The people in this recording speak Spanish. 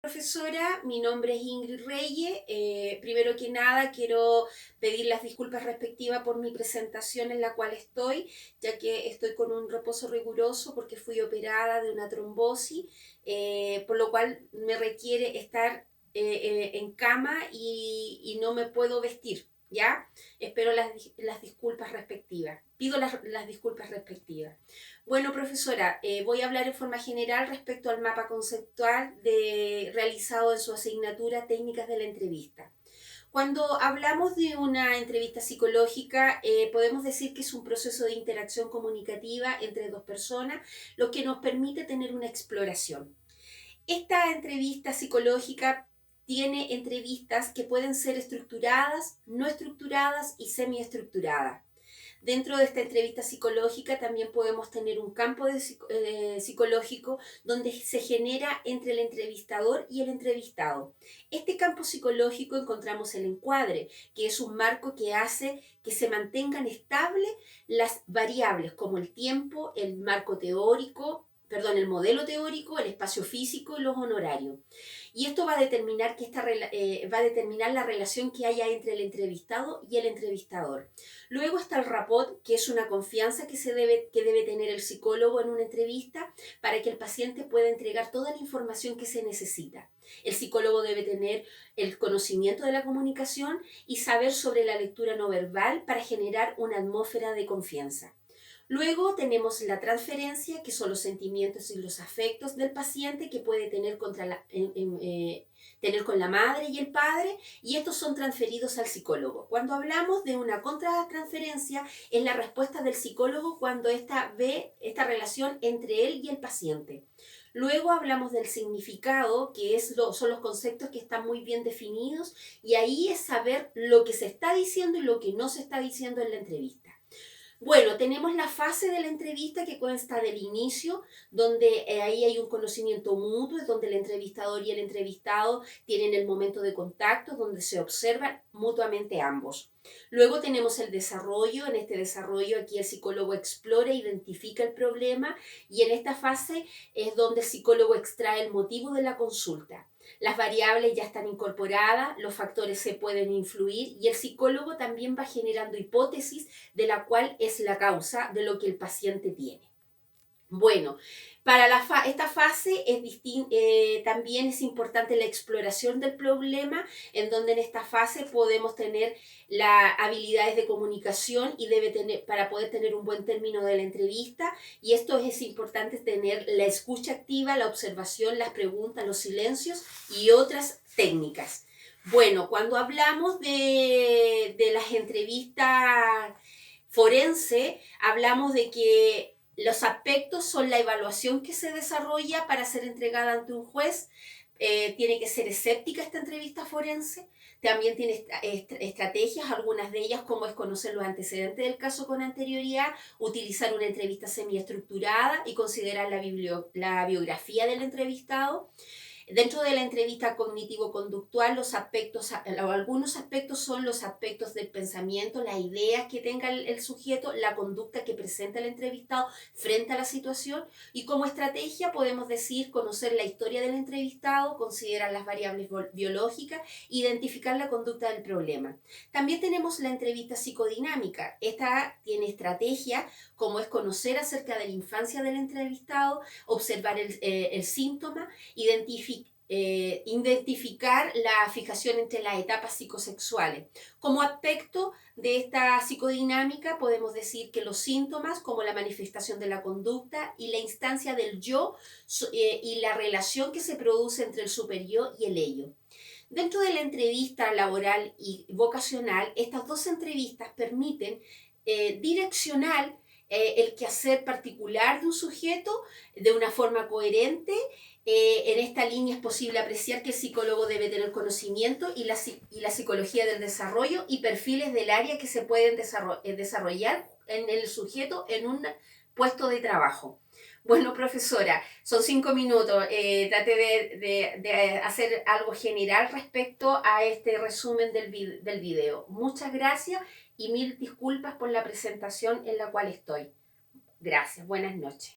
Profesora, mi nombre es Ingrid Reyes. Primero que nada, quiero pedir las disculpas respectivas por mi presentación en la cual estoy, ya que estoy con un reposo riguroso porque fui operada de una trombosis, por lo cual me requiere estar en cama y no me puedo vestir, ¿ya? Espero las disculpas respectivas. Pido las disculpas respectivas. Bueno, profesora, voy a hablar en forma general respecto al mapa conceptual realizado en su asignatura Técnicas de la entrevista. Cuando hablamos de una entrevista psicológica, podemos decir que es un proceso de interacción comunicativa entre dos personas, lo que nos permite tener una exploración. Esta entrevista psicológica tiene entrevistas que pueden ser estructuradas, no estructuradas y semiestructuradas. Dentro de esta entrevista psicológica también podemos tener un campo psicológico donde se genera entre el entrevistador y el entrevistado. Este campo psicológico encontramos el encuadre, que es un marco que hace que se mantengan estables las variables como el tiempo, el marco teórico, perdón, el modelo teórico, el espacio físico y los honorarios. Y esto va a determinar, va a determinar la relación que haya entre el entrevistado y el entrevistador. Luego está el rapport, que es una confianza que debe tener el psicólogo en una entrevista para que el paciente pueda entregar toda la información que se necesita. El psicólogo debe tener el conocimiento de la comunicación y saber sobre la lectura no verbal para generar una atmósfera de confianza. Luego tenemos la transferencia, que son los sentimientos y los afectos del paciente que puede tener con la madre y el padre, y estos son transferidos al psicólogo. Cuando hablamos de una contratransferencia, es la respuesta del psicólogo cuando ésta ve esta relación entre él y el paciente. Luego hablamos del significado, son los conceptos que están muy bien definidos, y ahí es saber lo que se está diciendo y lo que no se está diciendo en la entrevista. Bueno, tenemos la fase de la entrevista que consta del inicio, donde ahí hay un conocimiento mutuo, es donde el entrevistador y el entrevistado tienen el momento de contacto, donde se observan mutuamente ambos. Luego tenemos el desarrollo. En este desarrollo aquí el psicólogo explora, identifica el problema, y en esta fase es donde el psicólogo extrae el motivo de la consulta. Las variables ya están incorporadas, los factores se pueden influir y el psicólogo también va generando hipótesis de la cual es la causa de lo que el paciente tiene. Bueno, para esta fase también es importante la exploración del problema, en donde en esta fase podemos tener las habilidades de comunicación y para poder tener un buen término de la entrevista. Y esto es importante tener la escucha activa, la observación, las preguntas, los silencios y otras técnicas. Bueno, cuando hablamos de las entrevistas forense, hablamos de que los aspectos son la evaluación que se desarrolla para ser entregada ante un juez. Tiene que ser escéptica esta entrevista forense. También tiene estrategias, algunas de ellas como es conocer los antecedentes del caso con anterioridad, utilizar una entrevista semiestructurada y considerar la biografía del entrevistado. Dentro de la entrevista cognitivo-conductual, algunos aspectos son los aspectos del pensamiento, las ideas que tenga el sujeto, la conducta que presenta el entrevistado frente a la situación, y como estrategia podemos decir conocer la historia del entrevistado, considerar las variables biológicas, identificar la conducta del problema. También tenemos la entrevista psicodinámica. Esta tiene estrategia como es conocer acerca de la infancia del entrevistado, observar el síntoma, identificar la fijación entre las etapas psicosexuales. Como aspecto de esta psicodinámica podemos decir que los síntomas, como la manifestación de la conducta y la instancia del yo, y la relación que se produce entre el superyo y el ello. Dentro de la entrevista laboral y vocacional, estas dos entrevistas permiten direccionar el quehacer particular de un sujeto de una forma coherente. En esta línea es posible apreciar que el psicólogo debe tener conocimiento y la psicología del desarrollo y perfiles del área que se pueden desarrollar en el sujeto en un puesto de trabajo. Bueno, profesora, son 5 minutos. Trate de hacer algo general respecto a este resumen del video. Muchas gracias y mil disculpas por la presentación en la cual estoy. Gracias, buenas noches.